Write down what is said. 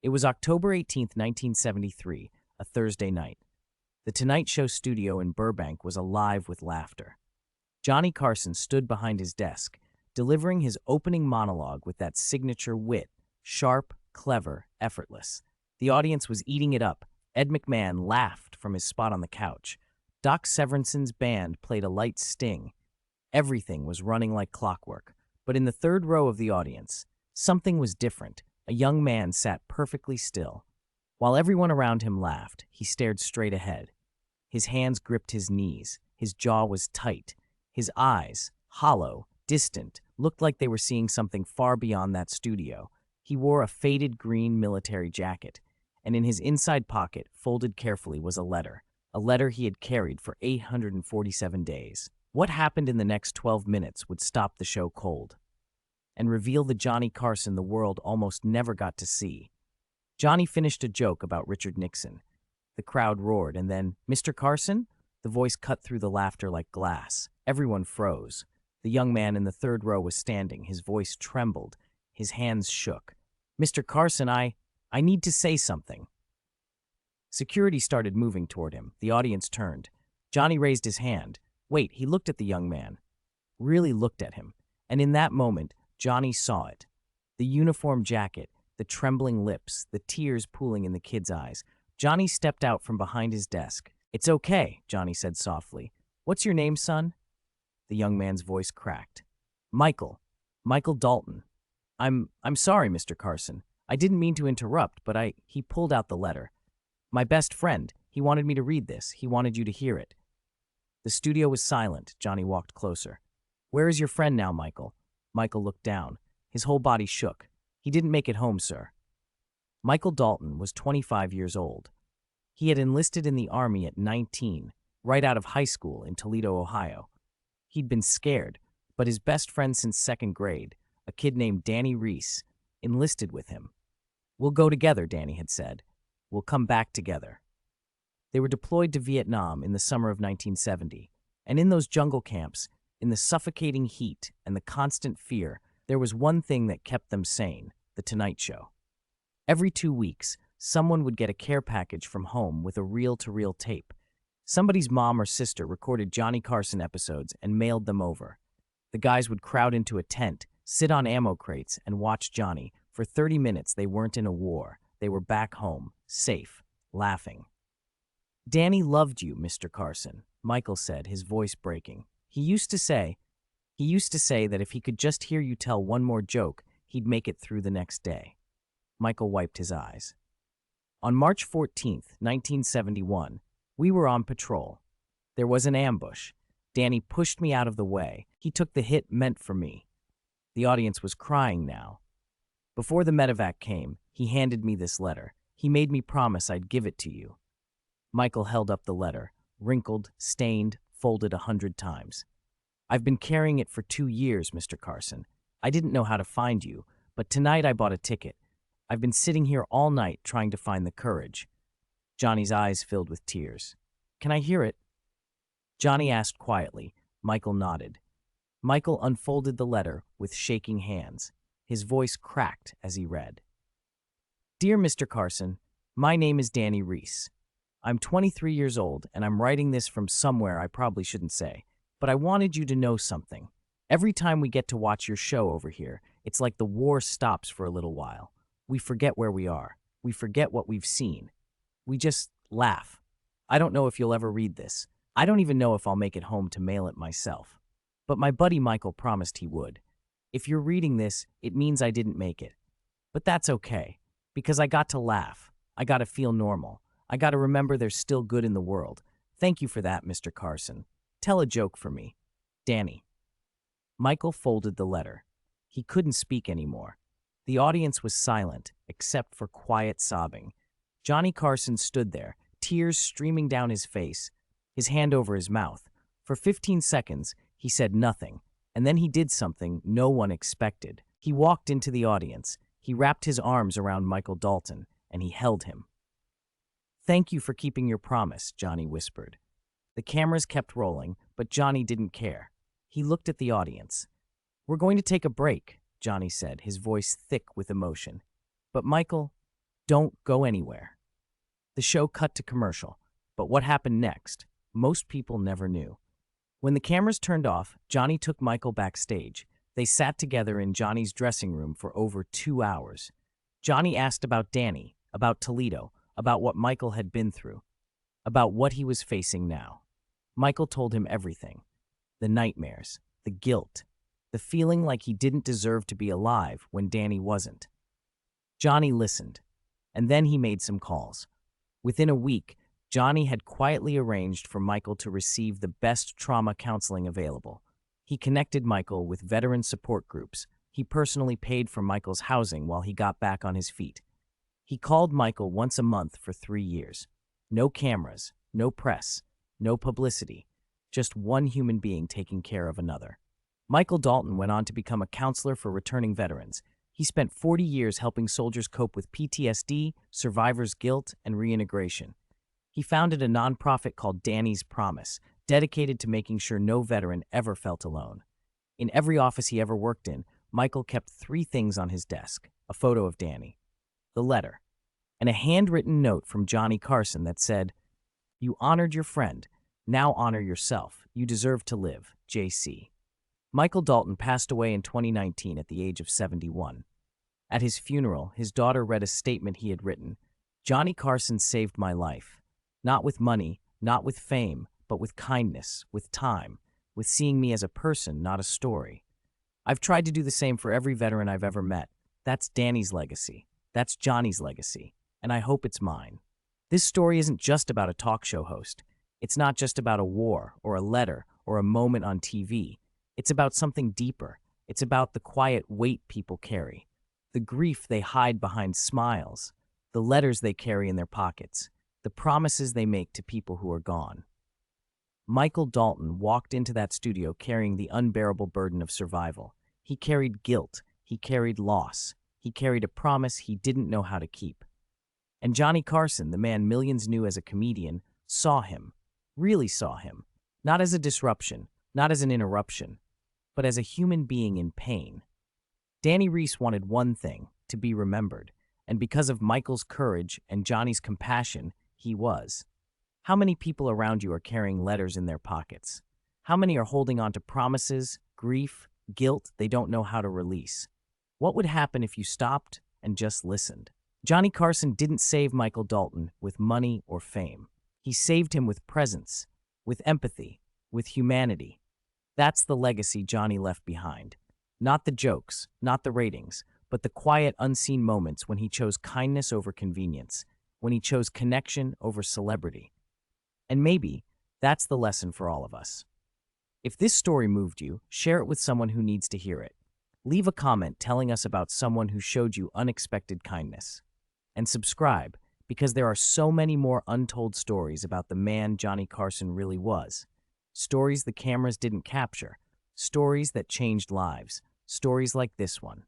It was October 18th, 1973, a Thursday night. The Tonight Show studio in Burbank was alive with laughter. Johnny Carson stood behind his desk, delivering his opening monologue with that signature wit, sharp, clever, effortless. The audience was eating it up. Ed McMahon laughed from his spot on the couch. Doc Severinsen's band played a light sting. Everything was running like clockwork. But in the third row of the audience, something was different. A young man sat perfectly still. While everyone around him laughed, he stared straight ahead. His hands gripped his knees. His jaw was tight. His eyes, hollow, distant, looked like they were seeing something far beyond that studio. He wore a faded green military jacket, and in his inside pocket, folded carefully, was a letter he had carried for 847 days. What happened in the next 12 minutes would stop the show cold and reveal the Johnny Carson the world almost never got to see. Johnny finished a joke about Richard Nixon. The crowd roared, and then, "Mr. Carson?" The voice cut through the laughter like glass. Everyone froze. The young man in the third row was standing. His voice trembled. His hands shook. "Mr. Carson, I need to say something." Security started moving toward him. The audience turned. Johnny raised his hand. Wait, he looked at the young man. Really looked at him. And in that moment, Johnny saw it. The uniform jacket, the trembling lips, the tears pooling in the kid's eyes. Johnny stepped out from behind his desk. "It's okay," Johnny said softly. "What's your name, son?" The young man's voice cracked. Michael Dalton. I'm sorry, Mr. Carson. I didn't mean to interrupt, but He pulled out the letter. "My best friend. He wanted me to read this. He wanted you to hear it." The studio was silent. Johnny walked closer. "Where is your friend now, Michael?" Michael looked down. His whole body shook. "He didn't make it home, sir." Michael Dalton was 25 years old. He had enlisted in the Army at 19, right out of high school in Toledo, Ohio. He'd been scared, but his best friend since second grade, a kid named Danny Reese, enlisted with him. "We'll go together," Danny had said. "We'll come back together." They were deployed to Vietnam in the summer of 1970, and in those jungle camps, in the suffocating heat and the constant fear, there was one thing that kept them sane: The Tonight Show. Every 2 weeks, someone would get a care package from home with a reel-to-reel tape. Somebody's mom or sister recorded Johnny Carson episodes and mailed them over. The guys would crowd into a tent, sit on ammo crates, and watch Johnny. For 30 minutes, they weren't in a war. They were back home, safe, laughing. "Danny loved you, Mr. Carson," Michael said, his voice breaking. He used to say that if he could just hear you tell one more joke, he'd make it through the next day. Michael wiped his eyes. On March 14th, 1971, we were on patrol. There was an ambush. Danny pushed me out of the way. He took the hit meant for me. The audience was crying now. Before the medevac came, he handed me this letter. He made me promise I'd give it to you. Michael held up the letter, wrinkled, stained, folded 100 times. "I've been carrying it for 2 years, Mr. Carson. I didn't know how to find you, but tonight I bought a ticket. I've been sitting here all night trying to find the courage." Johnny's eyes filled with tears. "Can I hear it?" Johnny asked quietly. Michael nodded. Michael unfolded the letter with shaking hands. His voice cracked as he read. "Dear Mr. Carson, my name is Danny Reese. I'm 23 years old, and I'm writing this from somewhere I probably shouldn't say, but I wanted you to know something. Every time we get to watch your show over here, it's like the war stops for a little while. We forget where we are. We forget what we've seen. We just laugh. I don't know if you'll ever read this. I don't even know if I'll make it home to mail it myself. But my buddy Michael promised he would. If you're reading this, it means I didn't make it. But that's okay, because I got to laugh. I got to feel normal. I got to remember there's still good in the world. Thank you for that, Mr. Carson. Tell a joke for me. Danny." Michael folded the letter. He couldn't speak anymore. The audience was silent, except for quiet sobbing. Johnny Carson stood there, tears streaming down his face, his hand over his mouth. For 15 seconds, he said nothing, and then he did something no one expected. He walked into the audience. He wrapped his arms around Michael Dalton, and he held him. "Thank you for keeping your promise," Johnny whispered. The cameras kept rolling, but Johnny didn't care. He looked at the audience. "We're going to take a break," Johnny said, his voice thick with emotion. "But Michael, Don't go anywhere. The show cut to commercial, but what happened next, most people never knew. When the cameras turned off, Johnny took Michael backstage. They sat together in Johnny's dressing room for over 2 hours. Johnny asked about Danny, about Toledo, about what Michael had been through, about what he was facing now. Michael told him everything. The nightmares, the guilt, the feeling like he didn't deserve to be alive when Danny wasn't. Johnny listened, and then he made some calls. Within a week, Johnny had quietly arranged for Michael to receive the best trauma counseling available. He connected Michael with veteran support groups. He personally paid for Michael's housing while he got back on his feet. He called Michael once a month for 3 years. No cameras, no press, no publicity, just one human being taking care of another. Michael Dalton went on to become a counselor for returning veterans. He spent 40 years helping soldiers cope with PTSD, survivor's guilt, and reintegration. He founded a nonprofit called Danny's Promise, dedicated to making sure no veteran ever felt alone. In every office he ever worked in, Michael kept 3 things on his desk: a photo of Danny, the letter, and a handwritten note from Johnny Carson that said, "You honored your friend. Now honor yourself. You deserve to live, JC." Michael Dalton passed away in 2019 at the age of 71. At his funeral, his daughter read a statement he had written. "Johnny Carson saved my life. Not with money, not with fame, but with kindness, with time, with seeing me as a person, not a story. I've tried to do the same for every veteran I've ever met. That's Danny's legacy. That's Johnny's legacy. And I hope it's mine." This story isn't just about a talk show host. It's not just about a war or a letter or a moment on TV. It's about something deeper. It's about the quiet weight people carry, the grief they hide behind smiles, the letters they carry in their pockets, the promises they make to people who are gone. Michael Dalton walked into that studio carrying the unbearable burden of survival. He carried guilt. He carried loss. He carried a promise he didn't know how to keep. And Johnny Carson, the man millions knew as a comedian, saw him, really saw him, not as a disruption, not as an interruption, but as a human being in pain. Danny Reese wanted one thing: to be remembered, and because of Michael's courage and Johnny's compassion, he was. How many people around you are carrying letters in their pockets? How many are holding on to promises, grief, guilt they don't know how to release? What would happen if you stopped and just listened? Johnny Carson didn't save Michael Dalton with money or fame. He saved him with presence, with empathy, with humanity. That's the legacy Johnny left behind. Not the jokes, not the ratings, but the quiet, unseen moments when he chose kindness over convenience, when he chose connection over celebrity. And maybe that's the lesson for all of us. If this story moved you, share it with someone who needs to hear it. Leave a comment telling us about someone who showed you unexpected kindness. And subscribe, because there are so many more untold stories about the man Johnny Carson really was. Stories the cameras didn't capture. Stories that changed lives. Stories like this one.